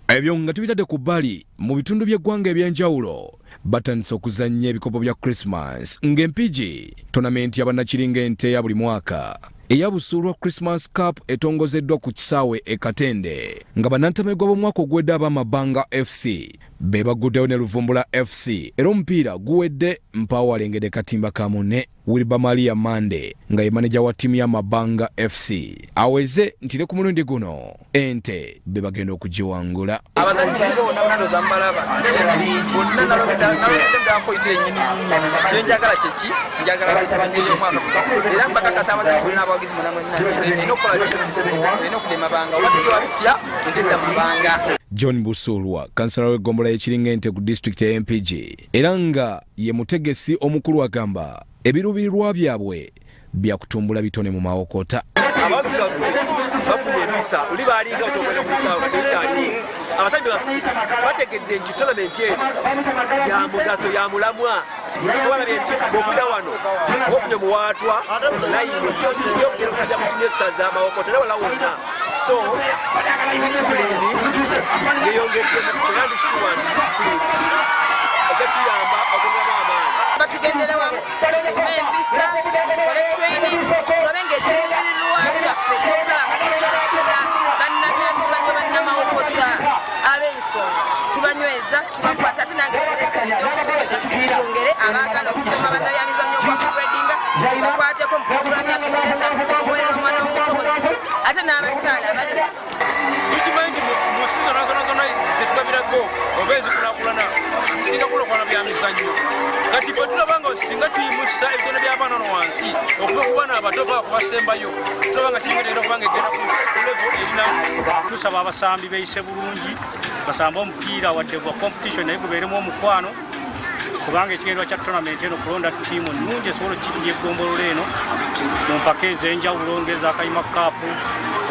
Ebyo nga tubitadde ku bbali mu bitundu by'eggwanga ebyenjawulo batandise okuzannya ebikopo bya Christmas ng'empigi tonamenti y'abannakiringente ya buli mwaka eya Busuulwa Christmas Cup etongozeddwa ku kisaawe e Katende nga bannantamegwa b'omwaka ogwedde ab'Amabanga FC be baguddewo ne Luvumbula FC era omupiira guwedde mpaawo alengedde katimba ka munne Wilba Maria Mande nga ye maneja wa ttiimu y'Amabanga FC aweze nti ne ku mulundi guno ente be bagenda okugiwangula. Abazanyi bonna bananoza mbalaba bonna nalokoyita ennyini kyenjagala kyeki njagala banjiri omwaka era mbakakasa abazanyi bonna abawagizi munamuina okukola Mabanga obatutya ntedda Mabanga. John Busuulwa kansala w'eggombolola y'Ekiringente ku disitulikiti ya MPG era nga ye mutegesi omukulu agamba ebiruubirirwa byabwe bya kutumbula bitone mu mawokota. Abawagizi bafunye empisa oli baalinga basobola kumusaawo katekyali abasajja bategedde nti tolamenti eno ya mugaso ya mulamwa tubalabye nti bw'okubira wano ofunye muwaatwa layini yokugera okusajja mutini essaza amawokota nawala wonna so disipulini yeyongedde kandi sure nti disipulini egatuyamba okugulamu amaanyi batugendera wamu empisa tukole training tulabe ng'ekiruubirirwa kyaffe kyokulaba tusobosera bannabyemizannyo bannamawokota ab'ensonga tubanyweza tubakwata ate nange twongere abaagala okusoma bannabyamizannyo okwakuredinga tubakwateko mu puroguramu yaffe okuweerera omwana w'omusobozi ate n'abakyala abali tukimanyi nti mu sizona zonna zetugabirako oba ezikulaakulana zisinga kulokola byamizannyo kati ffe tulabanga singa tuyimusa ebitone by'abaana no wansi okuva ku baana abato baa kubasembayo tulaba nga kiyimirira okubanga egenda ku levo erina. Tusaba abasambi beeyise bulungi basambe omupiira wadde gwa competition naye gubeeremu omukwano kubanga ekigendwa kya tonamenti eno kulonda ttiimu nnungi esobola okkikinja eggombolola eno mu mpaka ez'enjawulo ng'ezakayima kaapu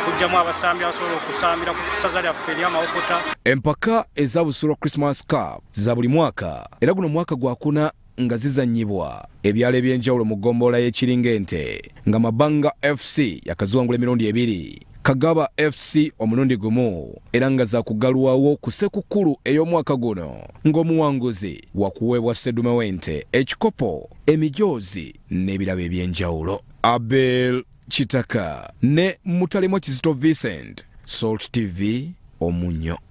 okugyamu abasambi abasobola okusambira ku ssaza lyaffe ery'amawokota. Empaka eza Busuulwa Christmas Cup za buli mwaka era guno mwaka gwakuna nga zizannyibwa ebyalo ebyenjawulo mu ggombolola y'Ekiringente nga Mabanga FC yakaziwangula emirundi 2 Kagaba FC omulundi gumu era nga za kugalwawo ku Ssekukkulu ey'omwaka guno ng'omuwanguzi wakuweebwa Ssedume w'ente ekikopo emijoozi n'ebirabo ebyenjawulo. Abel Kitaka ne Mutalimo Kizito Vincent, Salt TV, Omunyo.